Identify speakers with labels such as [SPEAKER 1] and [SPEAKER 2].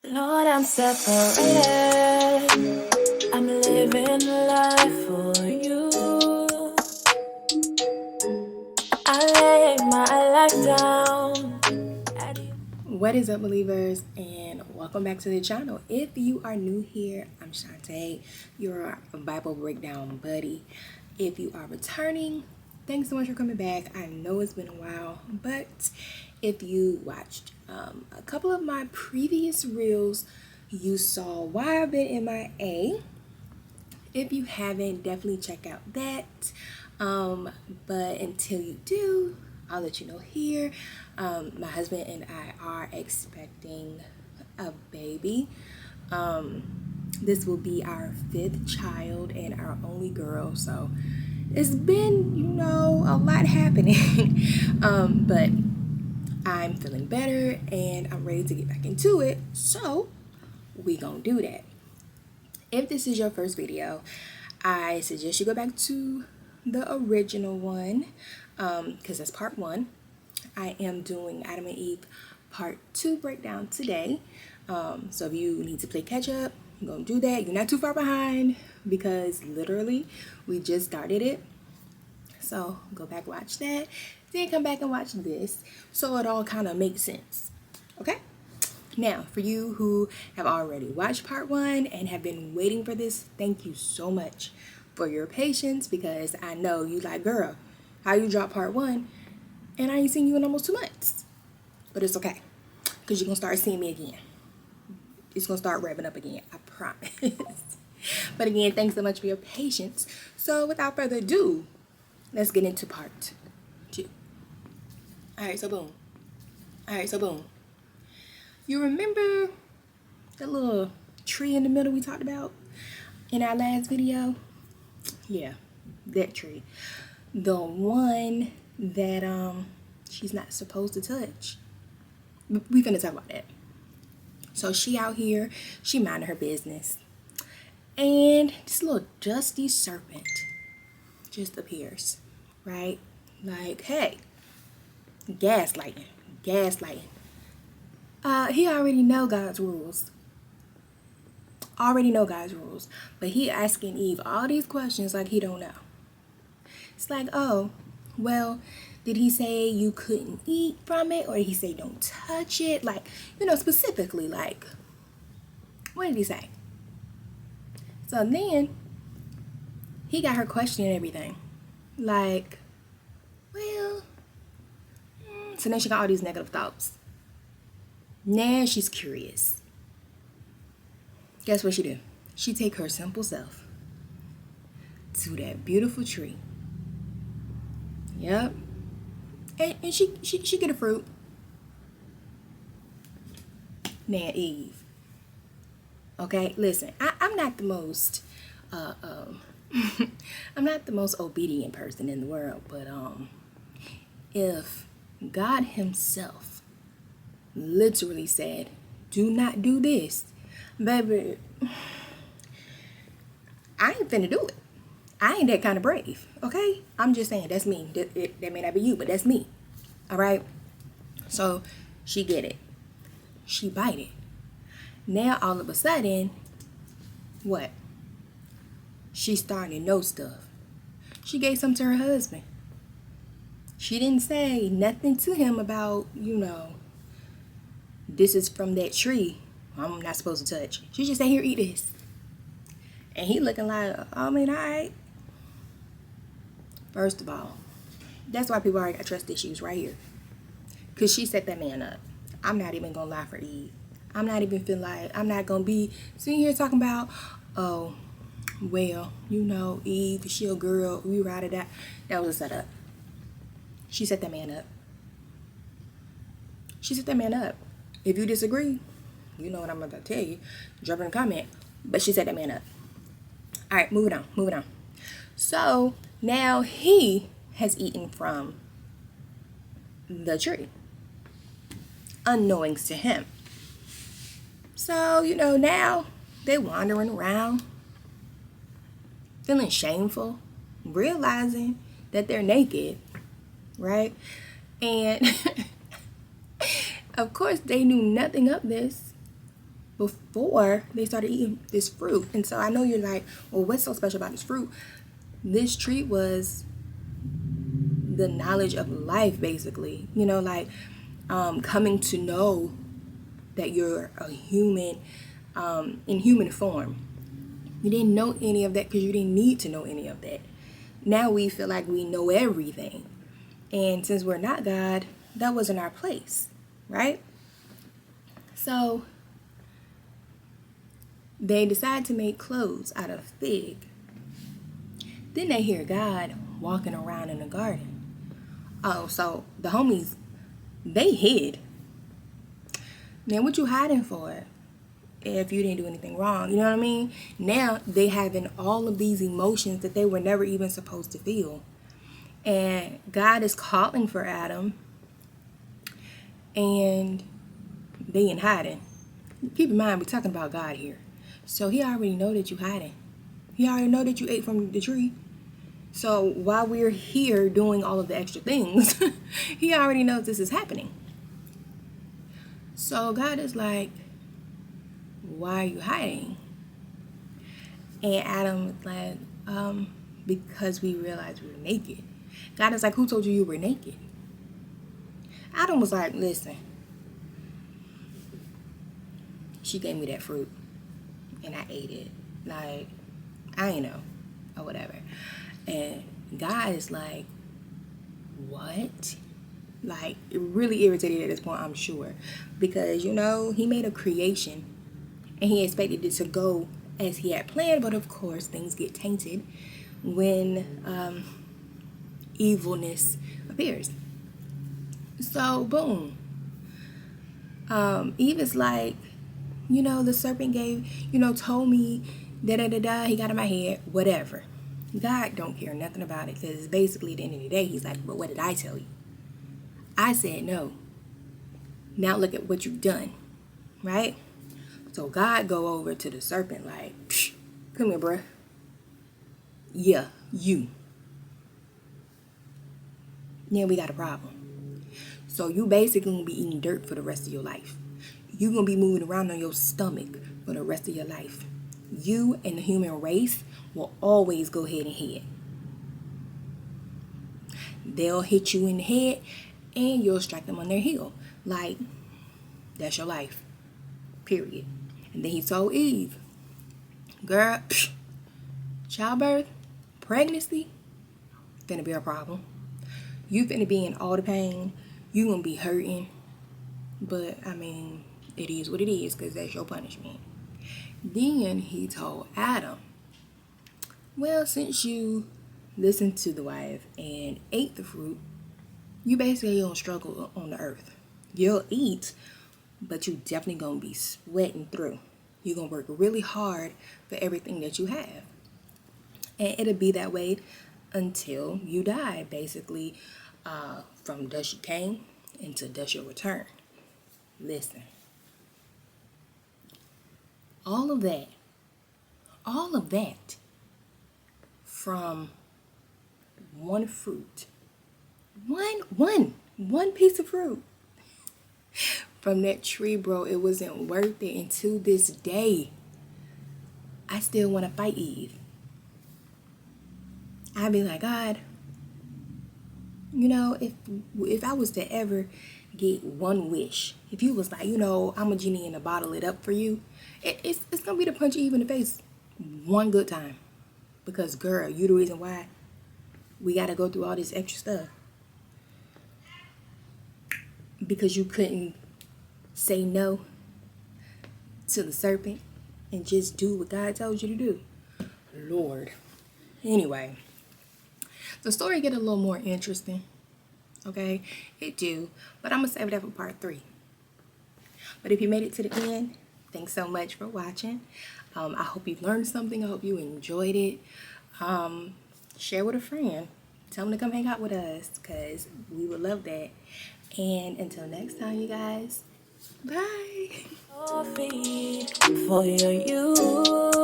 [SPEAKER 1] Lord, I'm separated. I'm living life for you. I lay my life down.
[SPEAKER 2] What is up, believers, and welcome back to the channel. If you are new here, I'm Shantae, your Bible breakdown buddy. If you are returning, thanks so much for coming back. I know it's been a while, but if you watched a couple of my previous reels, you saw why I've been MIA. If you haven't, definitely check out that. But until you do, I'll let you know here. My husband and I are expecting a baby. This will be our 5th child and our only girl. So it's been, a lot happening. But I'm feeling better and I'm ready to get back into it. So we gonna do that. If this is your first video, I suggest you go back to the original one because that's part 1. I am doing Adam and Eve part 2 breakdown today. So if you need to play catch up, you're going to do that. You're not too far behind because literally we just started it. So go back, watch that. Then come back and watch this so it all kind of makes sense. Okay? Now, for you who have already watched part 1 and have been waiting for this, thank you so much for your patience because I know you like, girl, how you drop part 1 and I ain't seen you in almost 2 months. But it's okay because you're going to start seeing me again. It's going to start revving up again, I promise. But again, thanks so much for your patience. So without further ado, let's get into part 2. All right, so boom. You remember the little tree in the middle we talked about in our last video? Yeah, that tree. The one that she's not supposed to touch. We finna talk about that. So she out here, she minding her business. And this little dusty serpent just appears, right? Like, hey, gaslighting. He already know God's rules. But he asking Eve all these questions like he don't know. It's like, oh, well, did he say you couldn't eat from it? Or did he say don't touch it? Like, specifically, like, what did he say? So then he got her questioning everything. Like, well, so then she got all these negative thoughts. Now she's curious. Guess what she do? She take her simple self to that beautiful tree. Yep. And she get a fruit. Now Eve. Okay, listen, I'm not the most I'm not the most obedient person in the world, but if God himself literally said, do not do this, baby, I ain't finna do it. I ain't that kind of brave, okay? I'm just saying, that's me. That may not be you, but that's me, all right? So she get it. She bite it. Now, all of a sudden, what? She's starting to know stuff. She gave some to her husband. She didn't say nothing to him about, this is from that tree I'm not supposed to touch. She just said, here, eat this. And he looking like, I mean, all right. First of all, that's why people already got trust issues right here. Because she set that man up. I'm not even going to lie for Eve. I'm not even feeling like, I'm not going to be sitting here talking about, oh, well, Eve, she a girl, we ride it out. That was a setup. She set that man up. If you disagree, you know what I'm about to tell you. Drop in a comment. But she set that man up. All right, moving on. So now he has eaten from the tree, unknowing to him. So, now they wandering around, feeling shameful, realizing that they're naked, right? And of course, they knew nothing of this. before they started eating this fruit. And so I know you're like, well, what's so special about this fruit? This tree was the knowledge of life, basically. Like coming to know that you're a human in human form. You didn't know any of that because you didn't need to know any of that. Now we feel like we know everything. And since we're not God, that wasn't our place, right? So they decide to make clothes out of fig. Then they hear God walking around in the garden. Oh, so the homies, they hid. Now what you hiding for if you didn't do anything wrong? You know what I mean? Now they having all of these emotions that they were never even supposed to feel. And God is calling for Adam, and they in hiding. Keep in mind, we're talking about God here. So he already know that you hiding. He already know that you ate from the tree. So while we're here doing all of the extra things, he already knows this is happening. So God is like, why are you hiding? And Adam was like, because we realized we were naked. God is like, who told you were naked? Adam was like, listen, she gave me that fruit and I ate it. Like, I ain't know, or whatever. And God is like, what? Like, it really irritated at this point, I'm sure. Because, he made a creation and he expected it to go as he had planned. But of course, things get tainted when evilness appears. So, boom. Eve is like, the serpent told me, da-da-da-da, he got in my head, whatever. God don't care nothing about it, because basically at the end of the day, he's like, but what did I tell you? I said no. Now look at what you've done, right? So God go over to the serpent like, come here, bruh. Yeah, you. Now we got a problem. So you basically gonna be eating dirt for the rest of your life. You gonna be moving around on your stomach for the rest of your life. You and the human race will always go head and head. They'll hit you in the head and you'll strike them on their heel. Like, that's your life. Period. And then he told Eve, girl, childbirth, pregnancy, finna be a problem. You finna be in all the pain. You gonna be hurting. But, I mean, it is what it is, because that's your punishment. Then he told Adam, well, since you listened to the wife and ate the fruit, you basically don't struggle on the earth. You'll eat, but you definitely gonna be sweating through. You're gonna work really hard for everything that you have. And it'll be that way until you die, basically. From dust you came, and to dust you'll return. Listen. All of that from one fruit. One piece of fruit from that tree, bro. It wasn't worth it. And to this day, I still want to fight Eve. I'd be like, God, if I was to ever get one wish, if you was like, I'm a genie in a bottle it up for you, it's gonna be to punch Eve in the face one good time. Because, girl, you the reason why we gotta go through all this extra stuff. Because you couldn't say no to the serpent and just do what God told you to do. Lord. Anyway, the story get a little more interesting. Okay? It do. But I'm going to save that for part 3. But if you made it to the end, thanks so much for watching. I hope you learned something. I hope you enjoyed it. Share with a friend. Tell them to come hang out with us, because we would love that. And until next time, you guys, bye.
[SPEAKER 1] For your youth.